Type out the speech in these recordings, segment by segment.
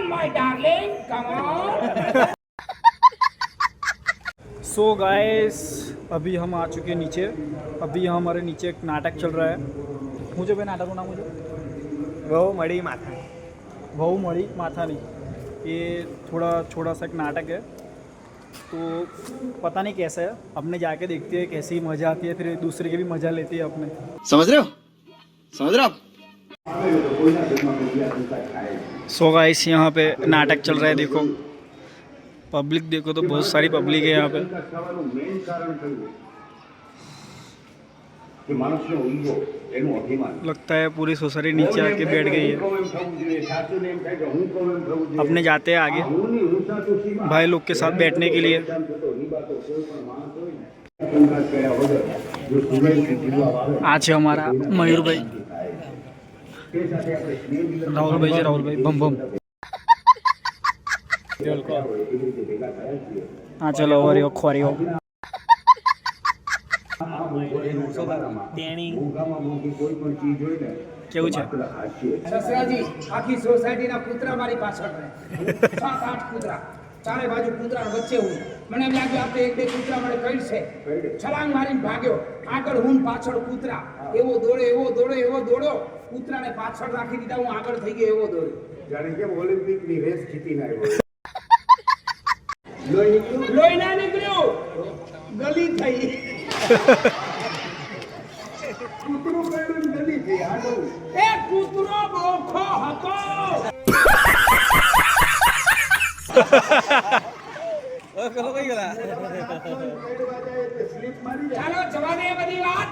my darling, come on. So guys अभी हम आ चुके हैं नीचे। अभी यहाँ हमारे नीचे एक नाटक चल रहा है। मुझे भाई नाटक का नाम मुझे वहु मड़ी माथा वहु मड़ी माथा नहीं, ये थोड़ा छोटा सा एक नाटक है, तो पता नहीं कैसा है। अपने जाके देखते हैं कैसी मज़ा आती है, फिर दूसरे की भी मज़ा लेती है अपने। समझ रहे हो आप? सो गाइस यहाँ पे नाटक चल रहा है, देखो पब्लिक देखो तो बहुत सारी पब्लिक है यहाँ पे। लगता है पूरी सोसाइटी नीचे आके बैठ गई है। अपने जाते हैं आगे भाई लोग के साथ बैठने के लिए। आज है हमारा मयूर भाई, राहुल भाई बम बम। हाँ चलो और खोरियो કેવું છે? સસરાજી આખી સોસાયટીના કૂતરા મારી પાછળ રહે, 7-8 કૂતરા ચારે બાજુ કૂતરા વચ્ચે હું. મને એમ લાગ્યું આપણે એક બે કૂતરા મને કઈ છે, છલાંગ મારીને ભાગ્યો. આગળ હું પાછળ કૂતરા, એવો દોડ્યો કૂતરાને પાછળ રાખી દીધા, હું આગળ થઈ ગયો એવો દોડ્યો. જાણે કે ઓલિમ્પિકની રેસ જીતીને આવ્યો. લોહી ના નીકળ્યું, ગલી થઈ. કૂતરું કર્યું ગલી થઈ આગળ. એ કૂતરો બોખો હતો. ચાલો જવા દે બધી વાત.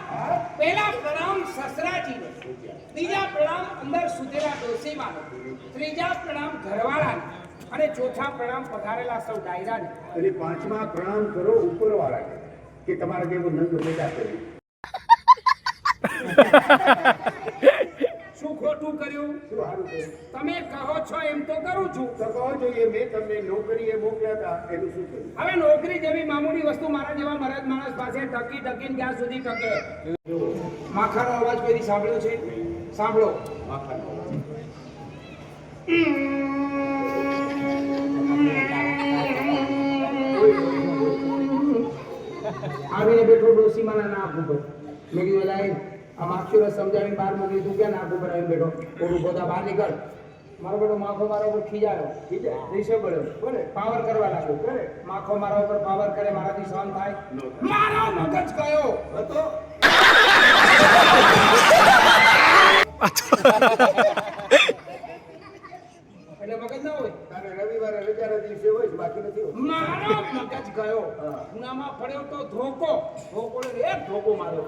પહેલા પ્રણામ સસરાજીને, બીજા પ્રણામ અંદર સુધેલા ડોશીમાને, ત્રીજા પ્રણામ ઘરવાળાને અને ચોથા પ્રણામ પધારેલા સૌ ડાયરાને. અને પાંચમા પ્રણામ કરો ઉપરવાળાને કે તમારા જેવો નંદ પેદા કર્યું. શું ખોટું કર્યું? શું સારું કર્યું? તમે કહો છો એમ તો કરું છું. તો કહો જોઈએ મેં તમને નોકરીએ મોકલ્યા હતા એનું શું કર્યું? હવે નોકરી જેવી મામૂલી વસ્તુ મારા જેવા મરદ માણસ પાસે ટકીને ક્યાં સુધી ટકે? માખાનો અવાજ કોઈ સાંભળ્યો છે? સાંભળો. માખાનો આવીને બેઠો ડોશીમાના નાક ઉપર. મેં કીધું લાઈ આ માક્ષુર સમજાવીને બહાર મોકલી, તું ક્યાં નાક ઉપર આવીને બેઠો? થોડું પોતા બહાર નીકળ. મારો બેટો માખો મારા ઉપર ખીજાયો, રીસે પડ્યો, પાવર કરવા લાગ્યો. માખો મારા ઉપર પાવર કરે, મારાથી સહન થાય? મારો મગજ ગયો હતો. એટલે મગજ ના હોય. તારે રવિવારે રજાના દિવસે હોય છે, બાકી નથી હોતું. મારો મગજ ગયો, ખૂણામાં પડ્યો તો ધોકો એક ધોકો માર્યો.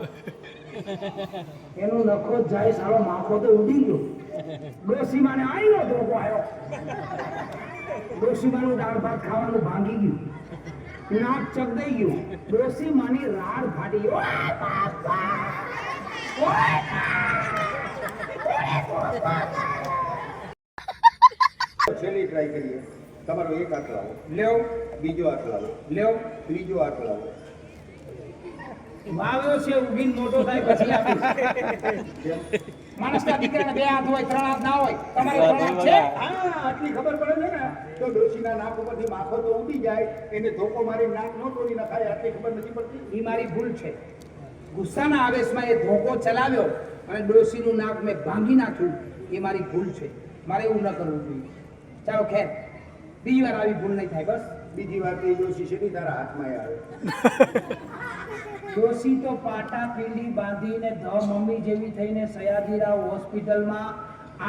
એનો નખો જાય સારો, માખો તો ઉડી ગયો. ડોશીમાને આઈનો ધોકો આવ્યો. ડોશીમાનું દાળ ભાત ખાવાનું ભાંગી ગયું, નાક ચગદાઈ ગયું. ડોશીમાની રાડ ફાટી. છેલ્લી ટ્રાય કરીએ. તમારો એક હાથ લાવો, લ્યો બીજો હાથ લાવો, લ્યો. ત્રીજો હાથ લાવો. વાવ્યો છે ઉભીને મોટો થાય પછી આપીશ. માણસના દીકરાને 2 હાથ હોય, 3 હાથ ના હોય. તમારે 3 હાથ છે? હા, આટલી ખબર પડે છે ને તો ડોશીના નાક ઉપરથી માખો તો ઉડી જાય, એને ધોકો મારી નાક ન તોડી નખાય. આટલી ખબર નથી પડતી. એ મારી ભૂલ છે. ગુસ્સાના આવેશમાં એ ધોકો ચલાવ્યો અને ડોશીનું નાક મેં ભાંગી નાખ્યું. એ મારી ભૂલ છે. મારે એવું ન કરવું જોઈએ. ચાલો ખેર, બીજી વાર આવી ભૂલ નહીં થાય. બસ બીજી વાર તો એ ડોશી છે તારા હાથમાં આવે. ડોશી તો પાટા પીંડી બાંધીને મમ્મી જેવી થઈને સયાજીરાવ હોસ્પિટલમાં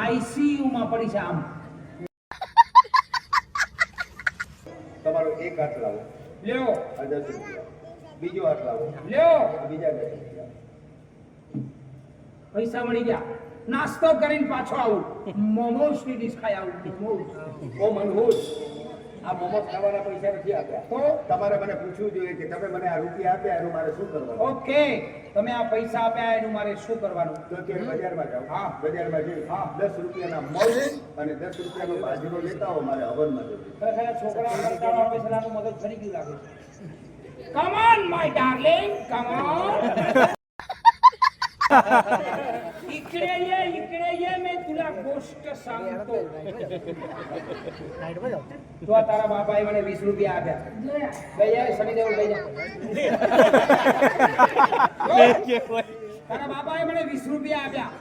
આઈસીયુમાં પડી છે. આમ તમારો એક હાથ લાવો, લ્યો. આ 10 રૂપિયા. બીજો હાથ લાવો, લ્યો. આ બીજા 10 રૂપિયા. પૈસા મળી ગયા. નાસ્તો કરીને પાછો આવું, મોમોસની ડીશ ખાઈ આવું. ઓ મનહૂસ, આ મોમોસ ખાવાના પૈસા નથી આપ્યા. તો તમારે મને પૂછવું જોઈએ કે તમે મને આ રૂપિયા આપ્યા એનું મારે શું કરવાનું? ઓકે, તમે આ પૈસા આપ્યા એનું મારે શું કરવાનું? તો અત્યારે બજારમાં જાઓ. હા. બજારમાં જઈ 10 રૂપિયાના મગ અને 10 રૂપિયાનો બાજરો લેતા આવો. મારે હવનમાં જવું. ખરેખર છોકરા કંટાળો આવે છે, આનું મગજ ફરી ગયું લાગે છે. Come on my darling, come on. इकडे ये मैं तुला મોસ્ટ શાંતો તો આ તારા બાપાએ મને 20 રૂપિયા આપ્યા લઈ જાય શનિદેવ લઈ જા તારા બાપાએ મને 20 રૂપિયા આપ્યા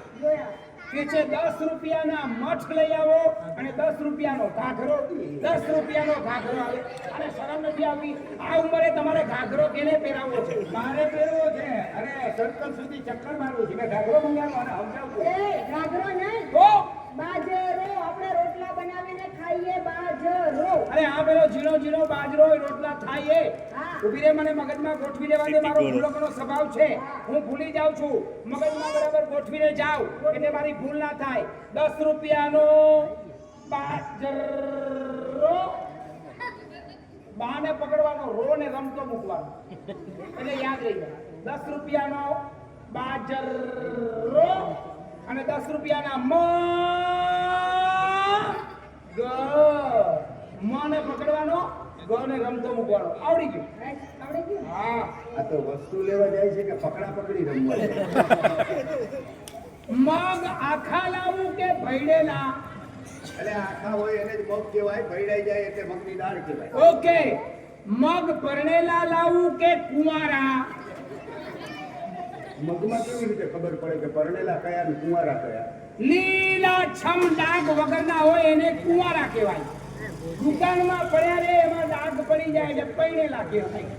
કે છે 10 રૂપિયાના મઠ લઈ આવો અને 10 રૂપિયાનો ઘાઘરો 10 રૂપિયાનો ઘાઘરો આવે અને શરમ નથી આવતી આ ઉંમરે તમારે ઘાઘરો કેને પહેરાવવો છે મારે પહેરવો છે અરે સર્કલ સુધી ચક્કર મારવું છે મેં ઘાઘરો મંગાવ્યો અને સમજાવું એ ઘાઘરો નહીં તો બાજરો આપણે રોટલા બનાવીને ખાઈએ બાજરો અરે આ પેલો ઝીણો ઝીણો બાજરો એ રોટલા થાય એ હા. ઉભી રે મને મગજમાં ગોઠવી દેવા દે મારો ભૂલકનો સ્વભાવ છે હું ભૂલી જાઉં છું મગજમાં બરાબર ગોઠવીને જાઉં એટલે મારી ભૂલ ના થાય 10 રૂપિયાનો બાજરો બાને પકડવાનો રો ને રમતો મૂકવાનો એટલે યાદ રહી જાય 10 રૂપિયાનો બાજરો અને 10 રૂપિયાના મને પકડવાનો ગ ને રમતો મૂકવાનો આવડી ગયું આવડી ગયું હા આ તો વસ્તુ લેવા જાય છે કે પકડા પકડી રમવા છે? મગ આખા લાવું કે ભૈડેલા એટલે આખા હોય એને જ મગ કહેવાય ભૈડાઈ જાય એટલે મગની દાળ કહેવાય ઓકે મગ પરણેલા લાવું કે કુંવારા મગમાં કેવી રીતે ખબર પડે કે પરણેલા કયા ને કુંવારા કયા લીલા છમ ડાઘ વગરના હોય એને કુંવારા કહેવાય દુકાનમાં પડ્યા રે એમાં ડાઘ પડી જાય એટલે પૈણેલા કહેવાય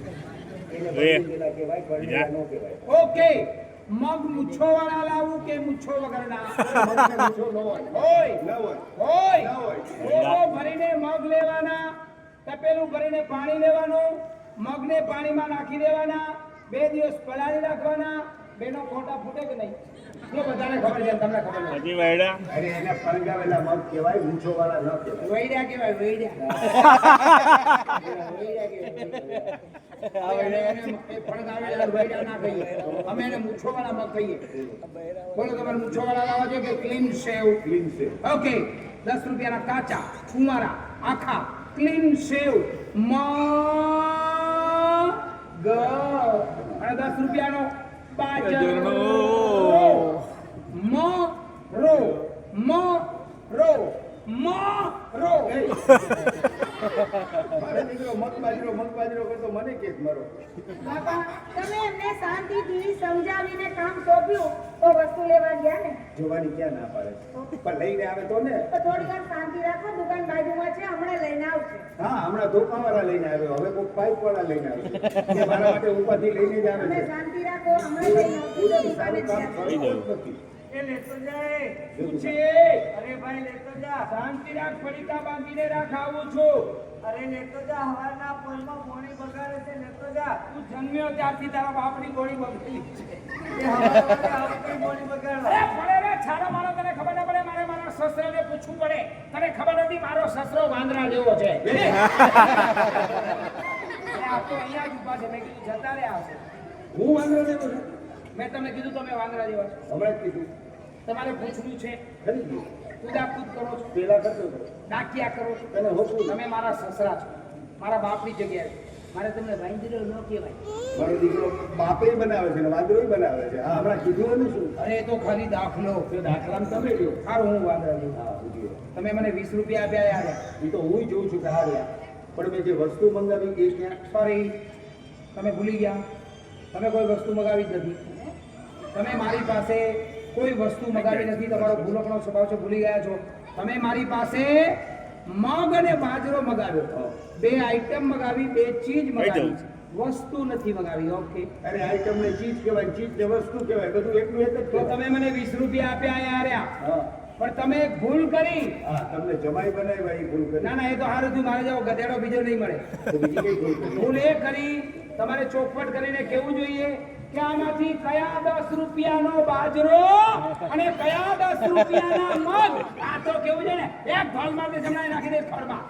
એને પરણેલા કહેવાય પરણેલા નો કહેવાય ઓકે મગ મૂછો વાળા લાવું કે મૂછો વગરના મગને મૂછો ન હોય હોય ન હોય હોય ના હોય. ઓવો ભરીને મગ લેવાના તપેલું ભરીને પાણી લેવાનું મગને પાણીમાં નાખી દેવાના 2 દિવસ પલાળી રાખવાના બેનો ખોટા ફૂટે કે નહીં જો બધાને ખબર છે તમને ખબર નથી અરે એને ફણગાવેલા મગ કહેવાય મૂછો વાળા ન કહેવાય વૈડ્યા કહેવાય વૈડ્યા અમે એને મૂછોવાળા મગ કહીએ બોલો તમારે મૂછોવાળા લાવવા છે કે ક્લીન સેવ ક્લીન છે ઓકે 10 રૂપિયાના કાચા કુંવારા આખા ક્લીન સેવ મગ અને 10 રૂપિયાનો બાજરો મરો મરો મરો મારે દીકરો મગ બાજરો કરતો મને કે મરો બાપા તમે એમને શાંતિથી સમજાવીને કામ સોંપ્યું તો વસ્તુ લેવા ગયા ને જોવાની ક્યાં ના પાડે છે? પણ લઈને આવે તો ને તો થોડી વાર શાંતિ રાખો દુકાન બાજુમાં છે હમણાં લઈને આવશે હા હમણાં ધોકાવાળા લઈને આવ્યો હવે કોઈ પાઇપ વાળા લઈને આવ્યો એ મારા માટે ઉપાધિ લઈને જ આવે તમે છે શાંતિ રાખો હમણાં લઈને આવશે તો કોઈ દુકાને સારું કામ જ કરવું જ નથી એ લેતો જાય પૂછે અરે ભાઈ લેતો જા શાંતિ રાખ પડીકા બાંધીને રાખ આવું છું અરે લેતો જા હવારના પોલમાં ગોળી બગાડે છે લેતો જા તું જન્મ્યો ત્યારથી તારા બાપની ગોળી બગડી છે એ હવારે આપણી ગોળી બગાડે અરે પડે રે છારો મારો તને ખબર ના પડે મારે મારા સસરાને પૂછવું પડે તને ખબર નથી મારો સસરો વાંદરા જેવો છે અરે આ તો અહીંયા જ ઊભા છે મેં કીધું જતા રે આવશે હું વાંધો લેવો છું મેં તમને કીધું તમે વાંદરા જેવા છો હમણાં જ કીધું તમારે પૂછવું છે ખરી ગયું કુદાકુદ કરો છો પેલા કરતો હતો ડાકિયા કરો છો તને હોતું તમે મારા સસરા છો મારા બાપની જગ્યાએ મારે તમને વાંદરો ન કહેવાય મારો દીકરો બાપે બનાવે છે ને વાંદરો બનાવે છે હા હમણાં કીધું એનું શું અરે એ તો ખાલી દાખલો તો દાખલામાં તમે લ્યો સારું હું વાંદરા જેવું હા ઉજ્યો તમે મને 20 રૂપિયા આપ્યા યાર એ તો હું જોઉં છું કે હા રહ્યા પણ મેં જે વસ્તુ મંગાવી એ ક્યાં સોરી તમે ભૂલી ગયા તમે કોઈ વસ્તુ મગાવી જ નથી તમે મારી પાસે કોઈ વસ્તુ મગાવી નથી તમારો ભૂલકનો સ્વભાવ છે ભૂલી ગયા છો તમે મારી પાસે મગ અને બાજરો મગાવ્યો 2 આઈટમ મગાવી 2 ચીજ મગાવી વસ્તુ નથી મગાવી ઓકે અરે આઈટમ ને ચીજ કહેવાય ચીજ ને વસ્તુ કહેવાય બધું એટલું એક જ તો કહેવાય. તમે મને 20 રૂપિયા આપ્યા યાર હા પણ તમે એક ભૂલ કરી હા તમને જમાઈ બનાવ્યા એ ભૂલ કરી ના ના એ તો સારું થયું મારે જેવો ગધેડો બીજો નહીં મળે તો બીજી કઈ ભૂલ કરી ભૂલ એ કરી તમારે ચોખવટ કરીને કેવું જોઈએ કે આમાંથી કયા 10 રૂપિયાનો બાજરો અને કયા 10 રૂપિયાના મગ આ તો કેવું છે ને એક ઢોલ મારને જમણાએ નાખી દે ખડમાં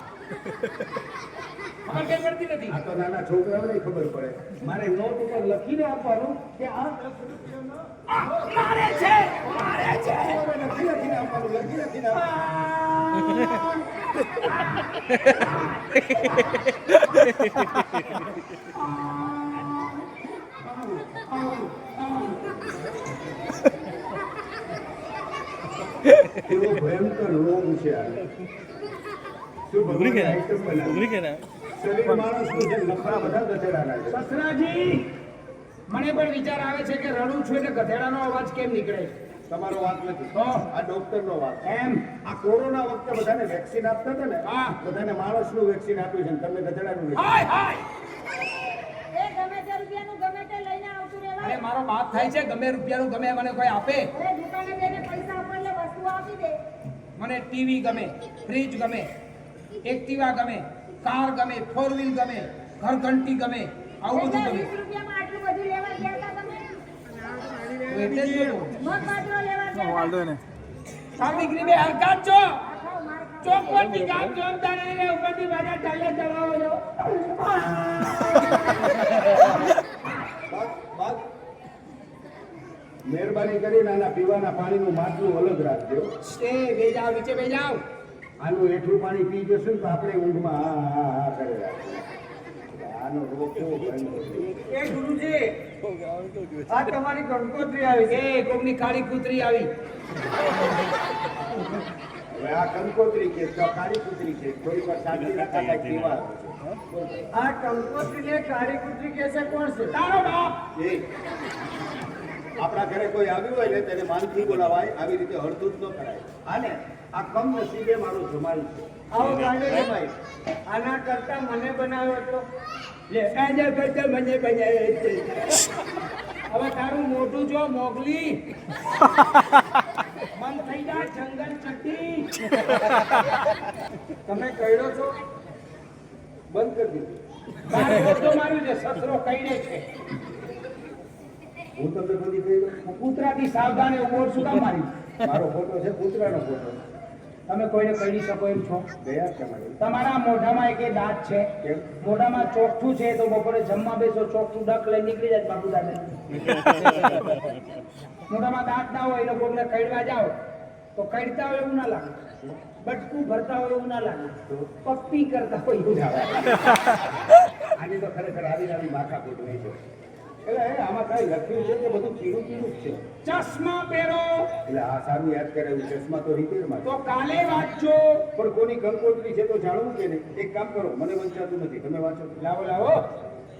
ખબર કેમ પડતી નથી આ તો નાના છોકરાઓને ખબર પડે મારે નોટ ઉપર લખીને આપવાનું કે આ 10 રૂપિયાનો મારે છે લખીને આપવાનું લખીને આ એવો ભયંકર રોગ છે આ. શું ભગવાને આઈટમ બનાવી? શરીર માણસનું છે, નખરા બધા ગધેડાના છે. સસરાજી મને પણ વિચાર આવે છે કે રડું છું એટલે ગધેડાનો અવાજ કેમ નીકળે છે? તમારો વાત નથી, તો? આ ડોક્ટરનો વાત. એમ આ કોરોના વખતે બધાને વેક્સિન આપતા હતા ને, હા. બધાને માણસનું વેક્સિન આપ્યું છે ને તમને ગધેડાનું વેક્સિન. હાય હાય એ ગમે તે રૂપિયાનું ગમે તે લઈને આવતું અરે રહેવાય. મારો બાપ થાય છે ગમે રૂપિયાનું ગમે મને કોઈ આપે. અરે દુકાને જઈને પૈસા આપો એટલે વસ્તુ આપી દે. મને ટીવી ગમે, ફ્રીજ ગમે, એક્ટિવા ગમે, કાર ગમે, ફોર વ્હીલ ગમે, ઘર ઘંટી ગમે, આવું બધું એટલે ગમે. 20 રૂપિયામાં આટલું બધું લેવા ગયા હતા તમે? તો એટલે જ બોલું. મગબાજરો લેવા ગયા હતા? વાંધો ને તાર દીકરી બે હરકત છો આ ખાઓ, માર ખાઓ. ચોકવટની કામ જોરદાર એને ઉપરથી બાજા ચાલે ચલાવો છો. બસ. મહેરબાની કરીને આના પીવાના પાણીનું માટલું અલગ રાખજો. એ બે જાઓ નીચે બે જાઓ. આનું હેઠું પાણી પી જશું ને તો આપણે ઊંઘમાં હા હા હા કરે રાખીએ. આનો રોગ કેવો ભયંકર છે. એ ગુરુજી આ તમારી કંકોત્રી આવી છે. એ કોકની કાળી કૂતરી આવી. હવે આ કંકોત્રી કે કાળી કૂતરી છે, થોડીક વાર શાંતિ રાખતા કાંઈક પીવા આવે છે. આ કંકોત્રીને કાળી કૂતરી કહે છે કોણ છે? તારો બાપ. એ આપણા ઘરે કોઈ આવ્યું હોય ને તેને માનથી બોલાવાય, આવી રીતે હળદૂત ન કરાય. આને આ કમ નસીબે મારો જમાઈ છે. આવો કાંડો જમાઈ. આના કરતા મને બનાવ્યો તો લે આના કરતા મને બનાવ્યો છે. હવે તારું મોઢું જો મોગલી મન થઈ જાય જંગલ ચટ્ટી. તમે કઈડો છો? બંધ કરી દીધું. તારે મોઢું માર્યું છે, સસરો કઈડે છે. હું તમને બધી કહી દઉં. કૂતરાથી સાવધાન એવું બોર્ડ શું કામ મારી? મારો ફોટો છે, કૂતરાનો ફોટો. તમે કોઈને કઈડી શકો એમ છો? ગયા છે મારી. તમારા મોઢામાં એક દાંત છે, કેમ? મોઢામાં ચોકઠું છે, તો બપોરે જમવા બેસો ચોકઠું ડક લઈને નીકળી જાય બાપુ દાદા. મોઢામાં દાંત ના હોય એટલે કોઈને કઈડવા જાઓ તો કઈડતા હોય એવું ના લાગે, બટકું ભરતા હોય એવું ના લાગે, પપ્પી કરતા હોય એવું લાગે. આની તો ખરેખર આવી આવી માથાકૂટ નહીં છે. એટલે આમાં કાંઈ લખ્યું છે કે બધું કીડું કીડું જ છે. ચશ્મા પહેરો એટલે આ સારું યાદ કરાવ્યું. ચશ્મા તો રિપેરમાં તો કાલે વાંચજો. પણ કોની કંકોત્રી છે તો જાણવું કે નહીં? એક કામ કરો, મને વંચાતું નથી, તમે વાંચો. લાવો લાવો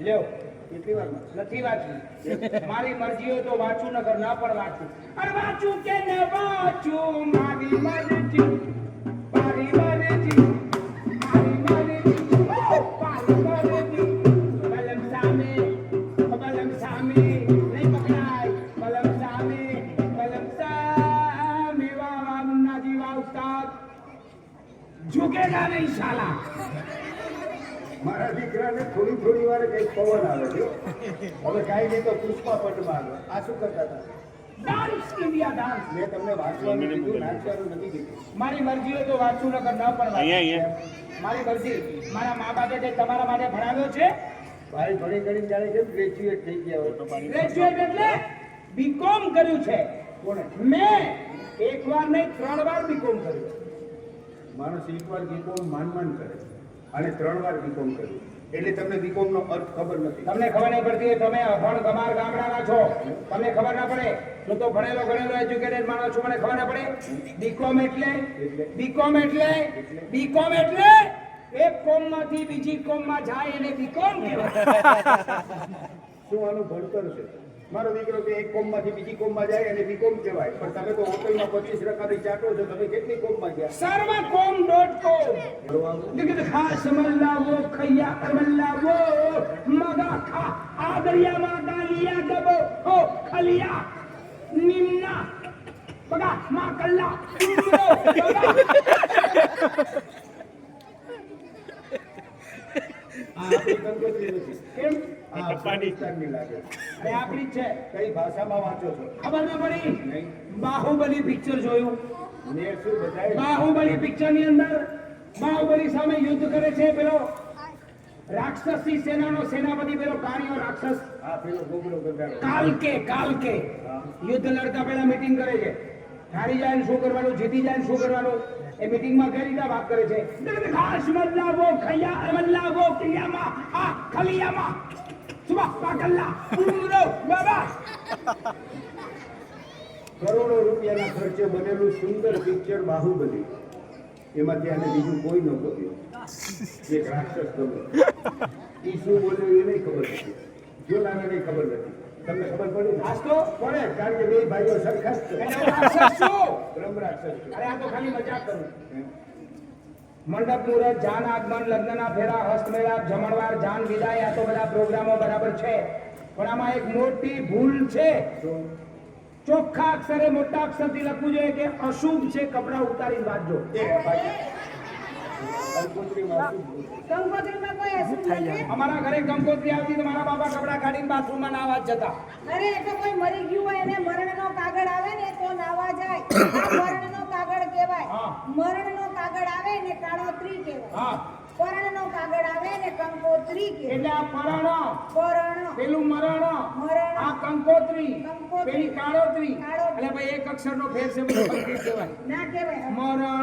લ્યો. કેટલી વારમાં? નથી વાંચવું. મારી મરજી હોય તો વાંચું, નકર ના પણ વાંચું. અરે વાંચું કે ન વાંચું મારી મરજી, મારી મરજી, મારી મરજી, મારી મરજી. બલમ સામે નહીં પકડાય. બલમ સામે વાવા મુન્નાજી વાવ ઉસ્તાદ ઝુકેગા નહીં શાલા. મારા દીકરાને થોડી થોડી વાર કંઈક પવન આવે છે. હવે કાંઈ નહીં તો પુષ્પા પટમાં આવે. આ શું કરતા હતા? Dance India dance. મેં તમને વાંચવાનું કીધું, નાચવાનું નથી કીધું. મારી મરજી હોય તો વાંચું, નકર ન પણ વાંચું. મારી મરજી. મારા મા બાપે જે તમારા માટે ભણાવ્યો છે, ભાઈ ભણી કરીને જાણે છે ગ્રેજ્યુએટ થઈ ગયા હોય. ગ્રેજ્યુએટ એટલે બીકોમ કર્યું છે. કોણે? મેં એક વાર નહીં 3 વાર બીકોમ કર્યું. માણસ એકવાર બીકોમ માન કરે અને 3 વાર બીકોમ કર્યું. એટલે તમને બીકોમ નો અર્થ ખબર નથી. તમને ખબર નહીં પડતી હોય, તમે અભણ ગમાર ગામડાના છો, તમને ખબર ના પડે. હું તો ભણેલો ગણેલો એજ્યુકેટેડ માણસ છું, મને ખબર ના પડે. બીકોમ એટલે બીકોમ એટલે એક કોમમાંથી બીજી કોમમાં જાય એને બીકોમ કહેવાય. શું આનું ભણતર છે? મારો દીકરો કે એક કોમમાંથી બીજી કોમમાં જાય અને બીકોમ કહેવાય. પણ તમે તો હોટલમાં 25 રકાબી ચાટો છો. તમે કેટલી કોમમાં ગયા? સર્વકોમ.com. લેકિન ખાસ મલ્લાવો ખૈયા મલ્લાવો મગા ખા આદરિયામાં ડાલિયા દબો હો ખલિયા નિમ્ના બગા મા કલ્લા ઉમરો બગા. આ આપણી કંકોત્રી નથી. કેમ? આ અફઘાનિસ્તાનની લાગે. અરે આપણી જ છે. કઈ ભાષામાં વાંચો છો? ખબર ના પડી? નહીં. બાહુબલી પિક્ચર જોયું? મેં શું બધાય બાહુબલી પિક્ચર ની અંદર બાહુબલી સામે યુદ્ધ કરે છે પેલો રાક્ષસી સેનાનો સેનાપતિ, પેલો કાળિયો રાક્ષસ આ પેલો ગોગડો ગંગાડો. કાલકે યુદ્ધ લડતા પહેલા મીટિંગ કરે છે. હારી જાય ને શું કરવાનું, જીતી જાય ને શું કરવાનું, એ મીટિંગમાં કઈ રીતે વાત કરે છે? ખાસ મલ્લાવો ખૈયા મલ્લાવો કિયામાં આ ખલિયામાં સુબહ પાકલ્લા ઉમરો બાબા. કરોડો રૂપિયાના ખર્ચે બનેલું સુંદર પિક્ચર બાહુબલી, એમાંથી આને બીજું કોઈ ન ગમ્યું. એક રાક્ષસ ગમે. ઈ શું બોલ્યો એ નહીં ખબર નથી, જોનારાને ખબર નથી. તમને ખબર પડી? આજ તો પડે, કારણ કે બે ભાઈઓ સરખા જ છે. એને હું રાક્ષસ છું. બ્રહ્મ રાક્ષસ છે. અરે આ તો ખાલી મજાક કરું. મંડપ મુહૂર્ત, જાન આગમન, લગ્નના ફેરા, હસ્તમેળાપ, જમણવાર, જાન વિદાય, આ તો બધા પ્રોગ્રામો બરાબર છે, પણ આમાં એક મોટી ભૂલ છે. ચોખ્ખા અક્ષરે મોટા અક્ષરથી લખવું જોઈએ કે અશુભ છે, કપડા ઉતારી વાંચજો. કંકોત્રીમાં શું બોલે? કંકોત્રીમાં કોઈ અશુભ નથી. અમારા ઘરે કંકોત્રી આવતી તો મારા બાપા કપડા કાઢીને બાથરૂમમાં નાવા જ જતા. અરે એ તો કોઈ મરી ગયું હોય એને મરણનો કાગળ આવે ને તો નાવા જાય. આ મરણનો કાગળ કહેવાય. હા. મરણનો કાગળ આવે ને કાળોતરી કહેવાય. હા, પરણનો કાગળ આવે ને કંકોત્રી કહેવાય. એટલે આ પરણ, પરણ, પેલું મરણ, મરણ, આ કંકોત્રી, કંકોત્રી, પેલી કાળોતરી. કાળોતરી. એટલે ભાઈ એક અક્ષરનો ફેર છે, બધું કંકોત્રી કહેવાય. ના કહેવાય. મરણ,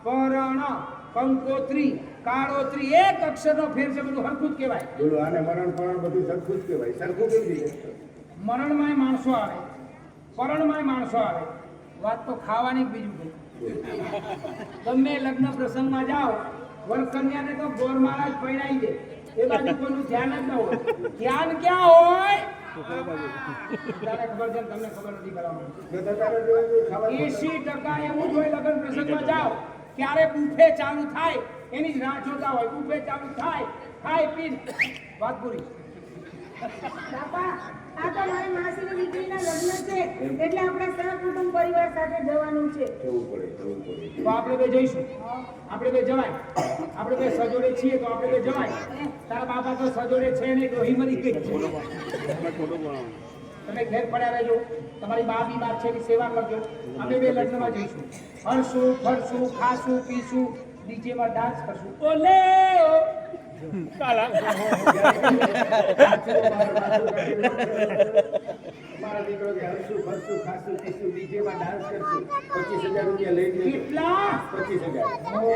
પરણ, કંકોત્રી, કાળોત્રી, એક અક્ષરનો ફેર છે, બધું હરખું જ કહેવાય. બોલો, આને મરણ પણ બધું સરખું જ કહેવાય. સરખું કેવી રીતે? મરણમાંય માણસો આવે, પરણમાંય માણસો આવે. વાત તો ખાવાની જ બીજું કંઈ. તમે લગ્ન પ્રસંગમાં જાઓ, વર કન્યાને તો ગોરમાળા જ પહેરાઈ દે, એ બાજુ કોઈનું ધ્યાન જ ન હોય. ધ્યાન ક્યાં હોય? તારે ખબર છે ને તમને ખબર નથી કરાવવાનું. બધા તારે જોડે જોડે ખાવા 80% એવું જ હોય. લગ્ન પ્રસંગમાં જાઓ ક્યારે બુફે ચાલુ થાય એની જ રાહ જોતા હોય. બુફે ચાલુ થાય, ખાય પી વાત પૂરી. બાપા, આ તો મારી માસીની દીકરીના લગ્ન છે એટલે આપણે સહકુટુંબ પરિવાર સાથે જવાનું છે. જવું પડે, જવું પડે. તો આપણે બે જઈશું, આપણે બે જવાય. આપણે બે સજોડે છીએ તો આપણે બે જવાય. તારા બાપા તો સજોડે છે ને, ડોહી મરી ગઈ છે. તમે ઘેર પડ્યા રહેજો, તમારી બા બીમાર છે એની સેવા કરજો. અમે બે લગ્નમાં જઈશું, હરશું, ફરશું, ખાશું, પીશું, ડીજેમાં ડાન્સ કરશું. ઓલે મારા દીકરો કે હરશું, ફરશું, ખાશું, પીશું, ડીજેમાં ડાન્સ કરશું, 25,000 રૂપિયા લઈ લેજો. કેટલા? 25,000.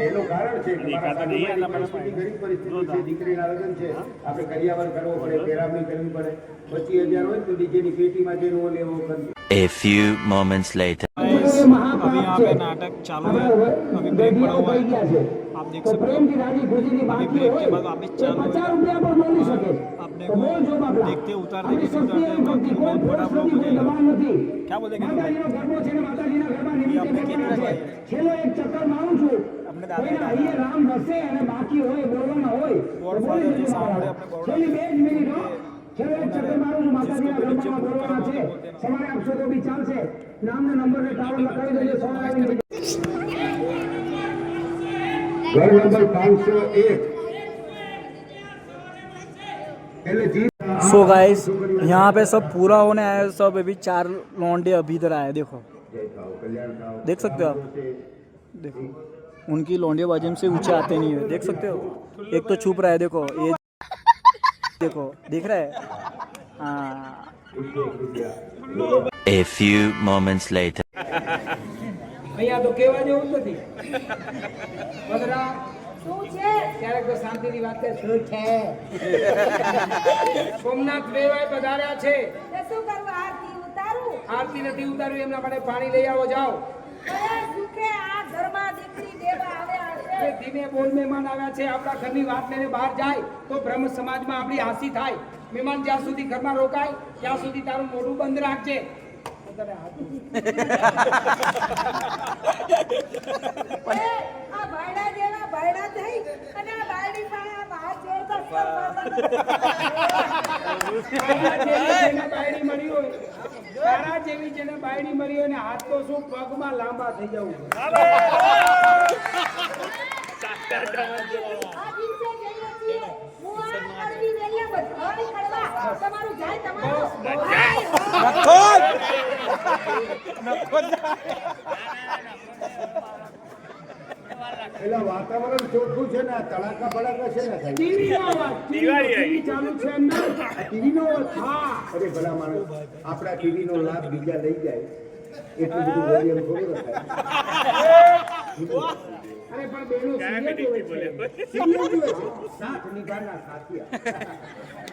એનું કારણ છે કે મારા સાધુભાઈની પરિસ્થિતિ ગરીબ પરિસ્થિતિ છે, દીકરીના લગ્ન છે, આપણે કરિયાવર કરવો પડે, પેરામણી કરવી પડે. 25,000 હોય તો ડીજેની પેટીમાં જઈને હું લેવો કરજો. A few moments later. अभी यहाँ पे नाटक चालू है, अभी ब्रेक पड़ा हुआ है, आप देख सकते हो। अभी ब्रेक के बाद वापस चालू होगा। आपने को देखते उतारते बहुत बड़ा ब्लॉग हो जाएगा। क्या बोलेंगे ये अपने केरला के अपने दादा गॉडफादर जो साउंड है अपने સવારે આપશો તો બી ચાલશે. નામને નંબરને ટાવર લખાવી દેજો. ઘર નંબર 501. એટલે જી सो गाइस यहाँ पे सब पूरा होने आया है, सब अभी 4 लौंडे अभी इधर आए, देखो देख सकते हो आप, देखो उनकी लौंडे बाजम से ऊंचे आते नहीं है, देख सकते हो। एक तो छुप रहा है, देखो ये देखो दिख रहा है। हाँ A few moments later. અહીંયા તો કહેવા જેવું જ નથી. બદરા શું છે? ક્યારેક તો શાંતિની વાત કરે. શું છે? સોમનાથ વેવાય પધાર્યા છે. તે શું કરવું? આરતી ઉતારું? આરતી નથી ઉતાર્યું, એમના માટે પાણી લઈ આવો, જાઓ. કયા સુખે આ ઘરમાં દીકરી દેવા આવ્યા એ છે? ધીમે બોલ, મહેમાન આવ્યા છે. આપણા ઘરની વાત લઈને બહાર જાય તો બ્રહ્મ સમાજમાં આપણી હાંસી થાય. મહેમાન જ્યાં સુધી ઘરમાં રોકાય ત્યાં સુધી તારું મોઢું બંધ રાખજે. એ, આ ભાયડા જેવા ભાયડા થઈ અને આ બાયડી પાસે આમ હાથ જોડતા જેને બાયડી મળી હોય, તારા જેવી જેને બાયડી મળી હોય ને હાથ તો શું પગમાં લાંબા થઈ જવું. આ દિવસે જઈએ છીએ. હું આ કરવી જઈએ બધાય કરવા. તમારું જાય તમારું. એટલે વાતાવરણ ચોખ્ખું છે ને, આ તડાકા ભડાકા છે ને સાહેબ. ટીવીનો અવાજ, ટીવી ચાલુ છે ને? ટીવીનો હા. અરે ભલા માણસ, આપણા ટીવીનો લાભ બીજા લઈ જાય એટલું બધું વોલ્યુમ થોડું રખાય. અરે મારે પણ બેનું સિરિયલ જોવે છે. સિરિયલ જુએ છે સાથ નિભાના સાથિયા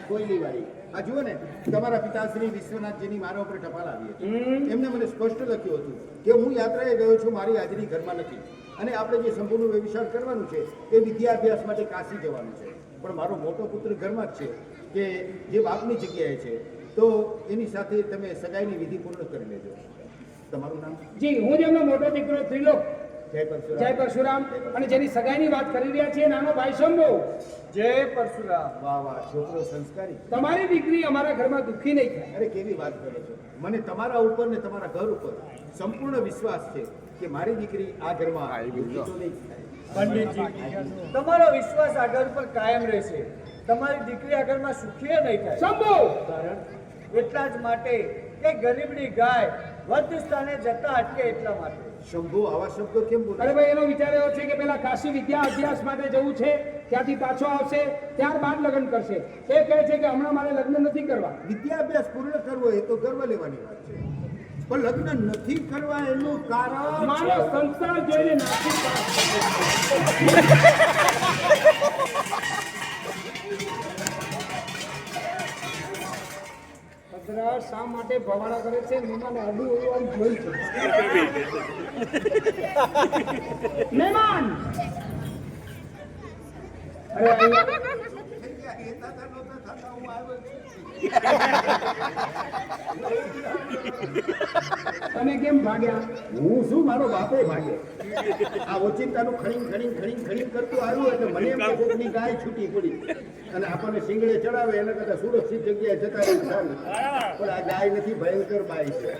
કોઈલી વાળી આ જુઓ ને તમારા પિતાશ્રી વિશ્વનાથજીની મારા ઉપર ટપાલ આવી હતી એમને મને સ્પષ્ટ લખ્યું હતું કે હું યાત્રાએ ગયો છું મારી હાજરી ઘરમાં નથી અને આપણે જે સંપૂર્ણ વ્યવસાય કરવાનું છે એ વિદ્યાભ્યાસ માટે કાશી જવાનું છે પણ મારો મોટો પુત્ર ઘરમાં જ છે કે જે બાપની જગ્યાએ છે તો એની સાથે તમે સગાઈની વિધિ પૂર્ણ કરી લેજો તમારું નામ જી હું જ એમનો મોટો દીકરો ત્રિલોક જય પરશુરામ જય પરશુરામ અને જેની સગાઈની વાત કરી રહ્યા છે નાનો ભાઈ શંભુ જય પરશુરામ. વાહ વાહ છોકરો સંસ્કારી તમારી દીકરી અમારા ઘરમાં દુઃખી નહીં થાય. અરે કેવી વાત કરો છો મને તમારા ઉપર ને તમારા ઘર ઉપર સંપૂર્ણ વિશ્વાસ છે કે મારી દીકરી આ ઘરમાં દુઃખી તો નહીં થાય. પંડિતજી તમારો વિશ્વાસ આ ઘર પર કાયમ રહેશે તમારી દીકરી આ ઘરમાં સુખી નહીં થાય શંભુ કારણ એટલા જ માટે કે ગરીબની ગાય વધ સ્થાને જતા અટકે એટલા માટે શંભુ આવા શબ્દો કેમ બોલે અરે ભાઈ એનો વિચાર એવો છે કે પેલા કાશી વિદ્યા અભ્યાસ માટે જવું છે ત્યાંથી પાછો આવશે ત્યારબાદ લગ્ન કરશે એ કહે છે કે હમણાં મારે લગ્ન નથી કરવા. વિદ્યાભ્યાસ પૂર્ણ કરવો એ તો ગર્વ લેવાની વાત છે પણ લગ્ન નથી કરવા એનું કારણ મારો સંસાર જોઈને નાખી પધરા શા માટે ભવાડા કરે છે મહેમાન આડું એવું આમ જોયું છે મહેમાન અરે તમે કેમ ભાગ્યા? હું શું મારો બાપે ભાગે આ ઓચિંતાનું ખણી કરતું આવ્યું એટલે મને એમ કે કોકની ગાય છૂટી પડી અને આપણને શિંગડે ચડાવે એના કરતા સુરક્ષિત જગ્યાએ જતા રહેવું સારું પણ આ ગાય નથી ભયંકર બાઈ છે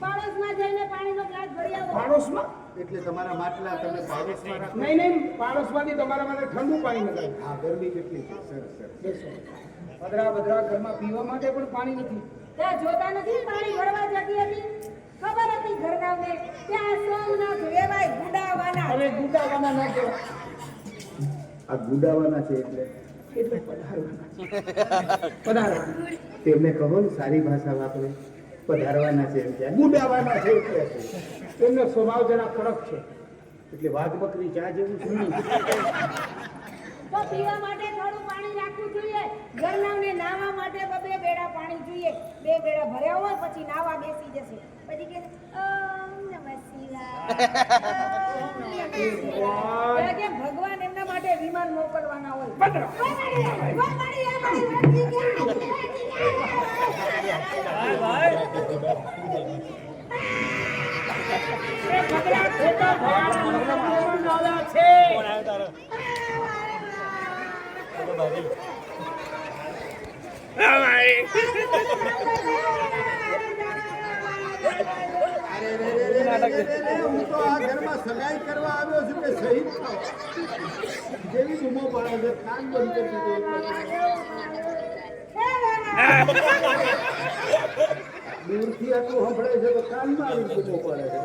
પાડોશમાં જઈને પાણીનો ગ્લાસ ભરી આવો. પાડોશમાં? એટલે તમારા માટલા તમે પાડોશમાં રાખો નહીં નહીં પાડોશમાંથી તમારા માટે ઠંડુ પાણી મંગાવ્યું. હા ગરમી કેટલી છે સરસ સરસ બેસો. પધરા ઘરમાં પીવા માટે પણ પાણી નથી. ત્યાં જોતા નથી પાણી ભરવા જતી હતી ખબર હતી ઘરનાવને ત્યાં સોમનાથ વેવાય ગુડાવાના હવે ગુડાવાના ના કહેવાય. આ ગુડાવાના છે એટલે એટલે પધારવાના. તેમને કહો ને સારી ભાષા વાપરે પધારવાના છે એમ ત્યાં ગુડાવાના છે એટલે એમનો સ્વભાવ જરા કડક છે. એટલે વાઘ બકરી ચા જેવું છે ને. તો પીવા માટે થોડું પાણી રાખવું જોઈએ ઘરનાવને નાવા માટે બે બેડા પાણી જોઈએ બે બેડા ભર્યા હોય પછી નાવા બેસી જશે પછી કે ઓમ નમઃ શિવાય કે ભગવાન એમના માટે વિમાન મોકલવાના હોય પધરા. એ પધરા ખોટા ભવાડા મહેમાન આવ્યા છે. હું તો આ ઘરમાં સગાઈ કરવા આવ્યો છું કે શહીદ થાવ જેવી બૂમો પાડે છે કાન બંધ કરી દીધું દૂરથી આટલું સંભળે છે તો કાનમાં આવી બૂમો પડે છે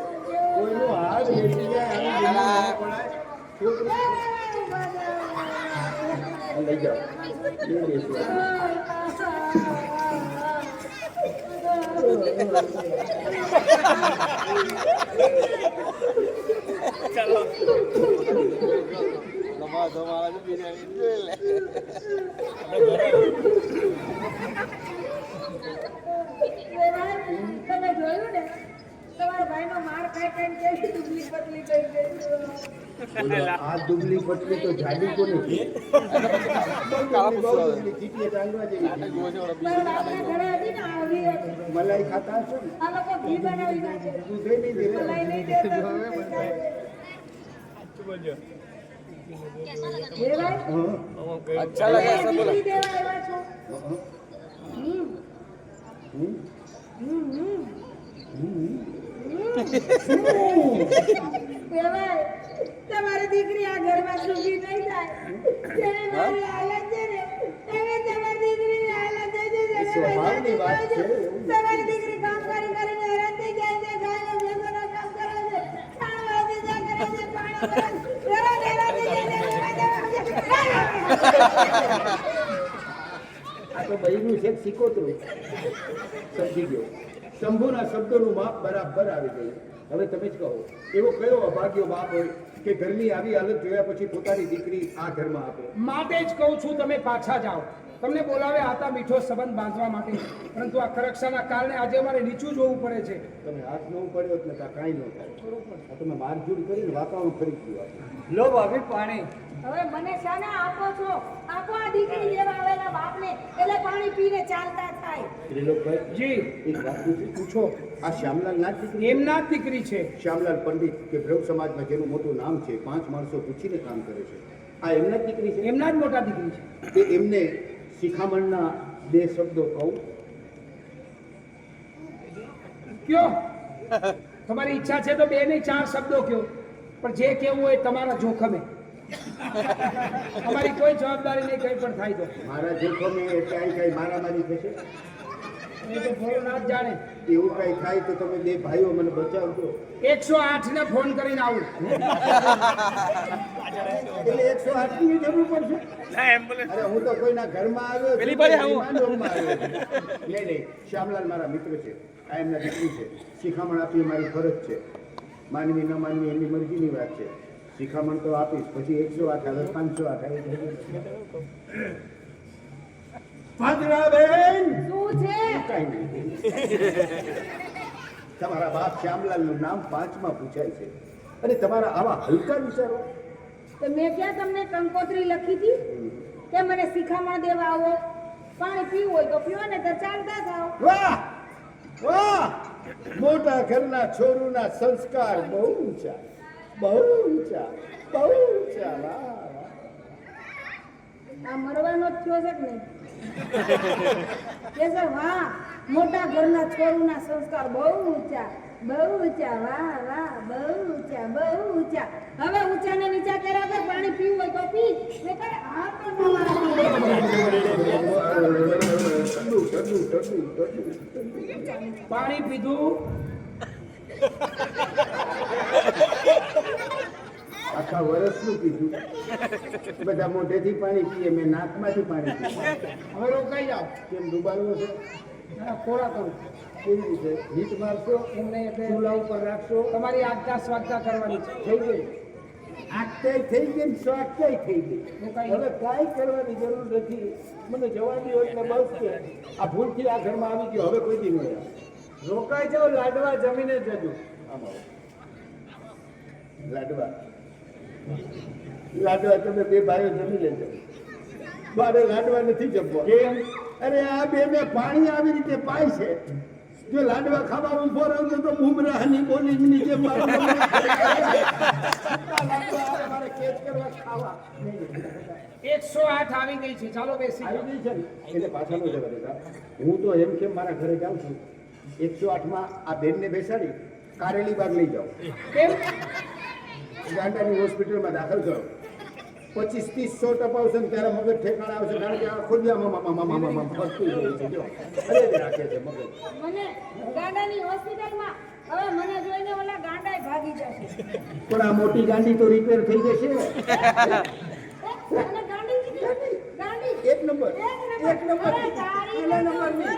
કોઈનો હાથ વેચી જાય આવી બૂમો ના પડાય છોકરો લઈ જાઓ એ બેસવા તમે જોયું ને તમારા ભાઈનો માર ખાઈ ખાઈને કેવી ડુબલી પતલી થઈ ગઈ આ દુબલી પતલી તો જાડી કોની છે ચીટીએ ટાંગવા જેવી પણ આપણા ઘરે હતી ને આવી હતી. મલાઈ ખાતા હશો ને આ લોકો ઘી બનાવી નાખે દૂધે નહીં દેવે મલાઈ નહીં દેતા દેવાય? अच्छा लगा ऐसा बोला દીકરી દેવા આવ્યા છો દેવાય તમારી દીકરી આ ઘરમાં સુખી નહીં થાય જેને મારી હાલત છે ને એને તમારી દીકરીની હાલત થઈ જશે. સ્વભાવની વાત છે. તમારી દીકરી કામ કરીને હેરાન થઈ જાય છે ગાયના ભેંસોના કામ કરે છે ખાવા દીધા કરે છે પાણી ભરે છે. હેરાન થઈ જાય આ તો બહેનું છે સિકોતરું સમજી ગયો શંભુના શબ્દોનું માપ બરાબર આવી ગયું હવે તમે જ કહો, એવો કયો અભાગ્યો બાપ હોય કે ઘરની આવી હાલત જોયા પછી પોતાની દીકરી આ ઘરમાં આપે? માટે જ કહું છું તમે પાછા જાઓ. તમને બોલાવે આતા મીઠો સંબંધ બાંધવા માટે, પરંતુ આ કરકસાના કારણે આજે અમારે નીચું જોવું પડે છે. તમે હાથ ન પડ્યો એટલે ત્યાં કાંઈ ન થાય. આ તમે મારઝૂડ કરીને વાતાવરણ ફરી ગયું આપણે. લો ભાભી પાણી. હવે મને શાના આપો છો? આપો આ દીકરી લેવા આવેલા બાપને, એટલે પાણી પીને ચાલતા થાય. ત્રિલોકભાઈ, જી, એક વાત પૂછો, આ શ્યામલાલ ના જ દીકરી? એમના જ દીકરી છે. શ્યામલાલ પંડિત કે બ્રહ્મ સમાજમાં જેનું મોટું નામ છે, 5 માણસો પૂછીને કામ કરે છે, આ એમના જ દીકરી છે? એમના જ મોટા દીકરી છે. કે એમને શિખામણના 2 શબ્દો કહું? કયો? તમારી ઈચ્છા છે તો 2 નહીં 4 શબ્દો કયો, પણ જે કેવું હોય તમારા જોખમે. અમારી કોઈ જવાબદારી નહીં, કઈ પણ થાય તો. મારા જોખમે એટલે અહીં કઈ મારામારી થશે? એ તો ભોળોનાથ જાણે. એવું કઈ થાય તો તમે 2 ભાઈઓ મને બચાવજો. 108 ને ફોન કરીને આવું. એટલે 108 ની જરૂર પડશે? અરે હું તો કોઈના ઘરમાં આવ્યો છું, મહેમાનોમાં આવ્યો છું. નહીં, શ્યામલાલ મારા મિત્ર છે, આ એમના દીકરી છે. શિખામણ આપી મારી ફરજ છે. માનવી ન માનવી એમની મરજીની વાત છે. શિખામણ તો આપીશ, પછી 108 આવે 508 આવે. ભાદરાબેન, શું છે? કાંઈ નહીં. તમારા બાપ શ્યામલાલનું નામ 5માં પૂછાય છે અને તમારા આવા હલકા વિચારો. તો મેં ક્યાં તમને કંકોત્રી લખી હતી કે મને શિખામણ દેવા આવો? પાણી પીવું હોય તો પીવો ને તો ચાલતા થાવ. વાહ વાહ, મોટા ઘરના છોરુના સંસ્કાર બહુ ઊંચા, બહુ ઊંચા, બહુ ઊંચા. વાહ વાહ. આ મરવાનો જ થયો છે કે નહીં? કે છે વાહ, મોટા ઘરના છોરુના સંસ્કાર બહુ ઊંચા, બહુ ઊંચા. વાહ વાહ, બહુ ઊંચા, બહુ ઊંચા. હવે ઊંચા ને નીચા કર્યા તો પાણી પીવું હોય તો પી, નહીંતર આ તો તમારા ઠંડુ, ઠંડુ, ઠંડુ, ઠંડુ. પાણી પીધું. આખા વર્ષનું પીધું. બધા મોઢેથી પાણી પીએ, મેં નાકમાંથી પાણી પીએ. હવે રોકાઈ જાઓ. કેમ ડૂબાડવો છે? ખોરા કરું કેવી રીતે? હીટ મારશો? એમને એટલે ચૂલા ઉપર રાખશો? તમારી આજ્ઞા સ્વાગતા કરવાની છે. થઈ ગઈ. આખતાઈ થઈ ગઈ ને સ્વાખ્યાય થઈ ગઈ. હવે કાંઈ કરવાની જરૂર નથી. મને જવા દો એટલે બસ કે આ ભૂલથી આ ઘરમાં આવી ગયો, હવે કોઈ દી નહીં આવે. રોકાઈ જાઓ, લાડવા જમીને જજો. આમ આવો. લાડવા લાડવા તમે 2 ભાઈઓ જમી લેજો. મારે લાડવા નથી જમવા. કેમ? અરે આ 2 ને પાણી આવી રીતે પાય છે. જો લાડવા ખાવા ઊભો રહું તો બુમરાહની બોલીની જેમ મારે કેચ કરવા ખાવા 108 આવી ગઈ છે. ચાલો બેસી જાઓ. આવી ગઈ છે ને એટલે પાછા નો જવા દેતા. હું તો એમ કેમ મારા ઘરે જાઉં છું, 108માં આ બેનને બેસાડી કારેલી બાગ લઈ જાઓ, કેમ? ગાંડાની હોસ્પિટલમાં દાખલ કરો. 25-30 ટપાવશે ને ત્યારે મગજ ઠેકાણે આવશે. કારણ કે આ ખોદિયામાં ફરતું હોય છે. જો અરે રાખે છે મગજ. મને ગાંડાની હોસ્પિટલમાં હવે મને જોઈને ઓલા ગાંડાય ભાગી જશે. પણ આ મોટી ગાંડી તો રિપેર થઈ જશે. મને ગાંડી કીધી? ગાંડી એક નંબર. અરે તારી પહેલા નંબરની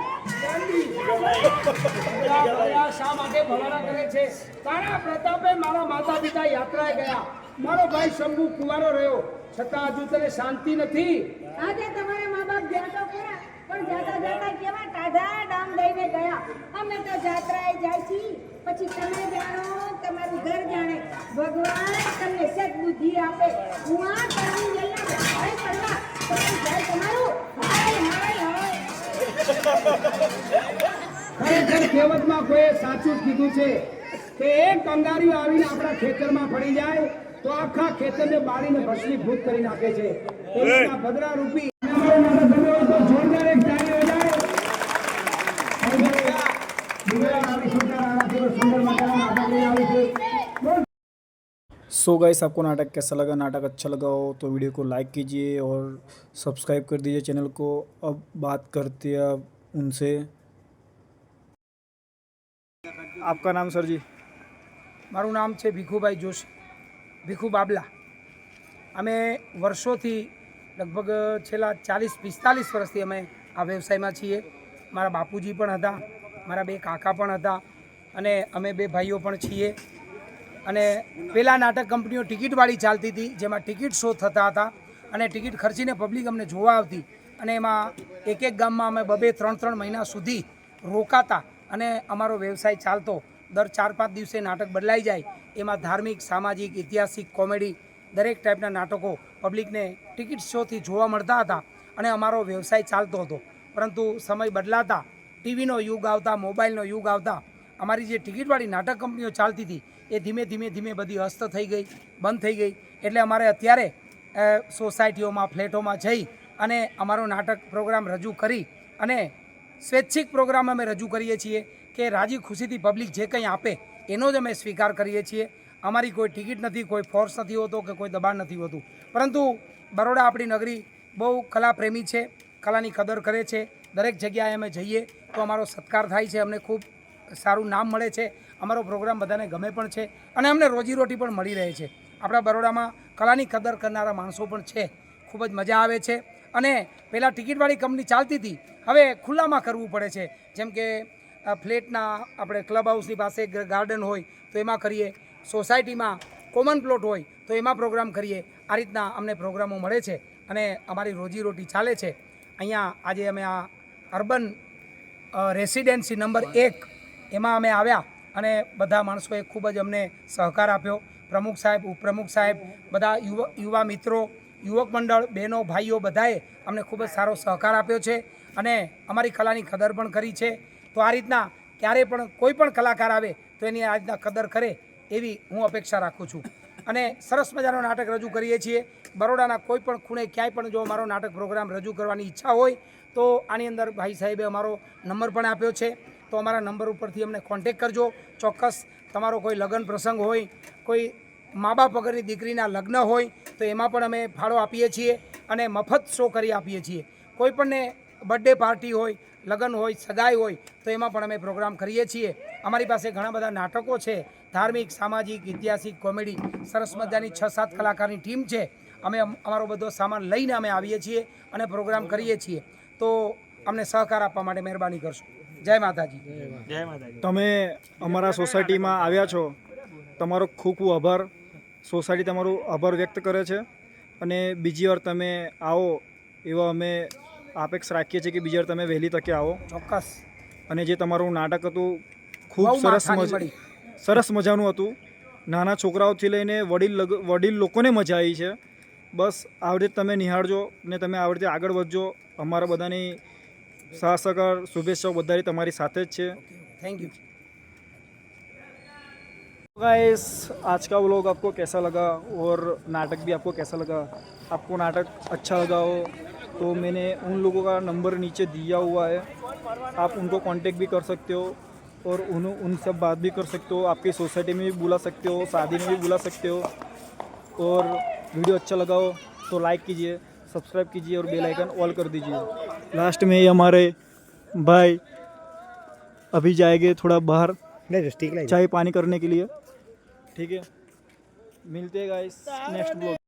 બધા શા માટે ભલાણા કરે છે? તારા પ્રતાપે મારા માતા પિતા યાત્રાએ ગયા, મારો ભાઈ શંભુ કુંવારો રહ્યો, છતાં હજુ તને શાંતિ નથી. આજે તમારા મા બાપ ગયા તો ખરા, પણ જાતા જાતા કેવા ટાઢા ડામ દઈને ગયા. અમે તો જાત્રાએ જાય છી, પછી તમે જાણો, તમારું ઘર જાણે. ભગવાન તમને સદ બુદ્ધિ આપે. હું આ કરવી જલ્લા ભાઈ કરવા પછી જાય તમારું હાય હાય હાય. ખરેખર કહેવતમાં કોઈએ સાચું જ કીધું છે કે એક કંગારીઓ આવીને આપણા ખેતરમાં પડી જાય તો આખા ખેતરને બાળીને ભસ્મીભૂત કરી નાખે છે. એના ભદ્રા રૂપી જોરદાર એક તાળી વજાય. सुंदर मकान नाटक में आई थी। सो गाइस, आपको नाटक कैसा लगा? नाटक अच्छा लगा हो तो वीडियो को लाइक कीजिए और सब्सक्राइब कर दीजिए चैनल को। अब बात करते हैं अब उनसे। आपका नाम सर जी? મારું નામ છે ભીખુભાઈ જોશી, ભીખુ બાબલા. અમે વર્ષોથી લગભગ છેલ્લા 40-45 વર્ષથી અમે આ વ્યવસાયમાં છીએ. મારા બાપુજી પણ હતા, મારા 2 કાકા પણ હતા. અને અમે બે ભાઈઓ પણ છીએ. અને પહેલાં નાટક કંપનીઓ ટિકિટવાળી ચાલતી હતી, જેમાં ટિકિટ શો થતા હતા અને ટિકિટ ખર્ચીને પબ્લિક અમને જોવા આવતી, અને એમાં એક ગામમાં અમે 2-3 મહિના સુધી રોકાતા અને અમારો વ્યવસાય ચાલતો. દર 4-5 દિવસે નાટક બદલાઈ જાય, એમાં ધાર્મિક, સામાજિક, ઐતિહાસિક, કોમેડી દરેક ટાઈપના નાટકો પબ્લિકને ટિકિટ શોથી જોવા મળતા હતા અને અમારો વ્યવસાય ચાલતો હતો. પરંતુ સમય બદલાતા, ટીવીનો યુગ આવતા, મોબાઈલનો યુગ આવતા અમારી જે ટિકિટવાળી નાટક કંપનીઓ ચાલતી હતી એ ધીમે ધીમે બધી અસ્ત થઈ ગઈ, બંધ થઈ ગઈ. એટલે અમારે અત્યારે સોસાયટીઓમાં, ફ્લેટોમાં જઈ અને અમારો નાટક પ્રોગ્રામ રજૂ કરી અને સ્વૈચ્છિક પ્રોગ્રામ અમે રજૂ કરીએ છીએ કે રાજી ખુશીથી પબ્લિક જે કંઈ આપે એનો જ અમે સ્વીકાર કરીએ છીએ. અમારી કોઈ ટિકિટ નથી, કોઈ ફોર્સ નથી હોતો કે કોઈ દબાણ નથી હોતું. પરંતુ બરોડા આપણી નગરી બહુ કલાપ્રેમી છે, કલાની કદર કરે છે. દરેક જગ્યાએ અમે જઈએ તો અમારો સત્કાર થાય છે, અમને ખૂબ સારું નામ મળે છે, અમારો પ્રોગ્રામ બધાને ગમે પણ છે અને અમને રોજીરોટી પણ મળી રહે છે. આપણા બરોડામાં કલાની કદર કરનારા માણસો પણ છે, ખૂબ જ મજા આવે છે. અને પહેલાં ટિકિટવાળી કંપની ચાલતી હતી, હવે ખુલ્લામાં કરવું પડે છે. જેમ કે ફ્લેટના આપણે ક્લબ હાઉસની પાસે ગાર્ડન હોય તો એમાં કરીએ, સોસાયટીમાં કોમન પ્લોટ હોય તો એમાં પ્રોગ્રામ કરીએ. આ રીતના અમને પ્રોગ્રામો મળે છે અને અમારી રોજીરોટી ચાલે છે. અહીંયા આજે અમે આ અર્બન રેસિડેન્સી નંબર 1 એમાં અમે આવ્યા અને બધા માણસોએ ખૂબ જ અમને સહકાર આપ્યો. પ્રમુખ સાહેબ, ઉપપ્રમુખ સાહેબ, બધા યુવા મિત્રો, યુવક મંડળ, બહેનો, ભાઈઓ બધાએ અમને ખૂબ જ સારો સહકાર આપ્યો છે અને અમારી કલાની કદર પણ કરી છે. તો આ રીતના ક્યારે પણ કોઈ પણ કલાકાર આવે તો એની આ રીતના કદર કરે એવી હું અપેક્ષા રાખું છું. અને સરસ મજાનો નાટક રજૂ કરીએ છીએ. બરોડાના કોઈ પણ ખૂણે ક્યાંય પણ જો અમારો નાટક પ્રોગ્રામ રજૂ કરવાની ઈચ્છા હોય તો આની અંદર ભાઈ સાહેબે અમારો નંબર પણ આપ્યો છે, તો અમારા નંબર ઉપરથી અમને કોન્ટેક કરજો. ચોક્કસ તમારો કોઈ લગ્ન પ્રસંગ હોય, કોઈ મા બાપ વગરની દીકરીના લગ્ન હોય તો એમાં પણ અમે ફાળો આપીએ છીએ અને મફત શો કરી આપીએ છીએ. કોઈ પણને બર્થડે પાર્ટી હોય, લગ્ન હોય, સગાઈ હોય તો એમાં પણ અમે પ્રોગ્રામ કરીએ છીએ. અમારી પાસે ઘણા બધા નાટકો છે, ધાર્મિક, સામાજિક, ઐતિહાસિક, કોમેડી. સરસ મજાની 6-7 કલાકારની ટીમ છે. અમે અમારો બધો સામાન લઈને અમે આવીએ છીએ અને પ્રોગ્રામ કરીએ છીએ. તો અમને સહકાર આપવા માટે મહેરબાની કરશો. જય માતાજી. જય માતાજી. તમે અમારા સોસાયટીમાં આવ્યા છો, તમારો ખૂબ ખૂબ આભાર. સોસાયટી તમારો આભાર વ્યક્ત કરે છે અને બીજી વાર તમે આવો એવા અમે અપેક્ષા રાખીએ છીએ કે બીજી વાર તમે વહેલી તકે આવો. ચોક્કસ. અને જે તમારું નાટક હતું બહુ ખૂબ માથાની મળી. સરસ મજાનું હતું. નાના છોકરાઓથી લઈને વડીલ લોકોને મજા આવી છે. બસ આવી રીતે તમે નિહાળજો ને તમે આવી રીતે આગળ વધજો. અમારા બધાની સાથ સહકાર, શુભેચ્છાઓ બધાની તમારી સાથે જ છે. Thank you. गाइस, आज का व्लॉग आपको कैसा लगा और नाटक भी आपको कैसा लगा? आपको नाटक अच्छा लगा हो तो मैंने उन लोगों का नंबर नीचे दिया हुआ है, आप उनको कांटेक्ट भी कर सकते हो और उनसे बात भी कर सकते हो. आपकी सोसाइटी में भी बुला सकते हो, शादी में भी बुला सकते हो. और वीडियो अच्छा लगा हो तो लाइक कीजिए, सब्सक्राइब कीजिए और बेल आइकन ऑल कर दीजिए. लास्ट में हमारे भाई अभी जाएंगे थोड़ा बाहर चाय पानी करने के लिए. ठीक है, मिलते हैं गाइस नेक्स्ट ब्लॉग.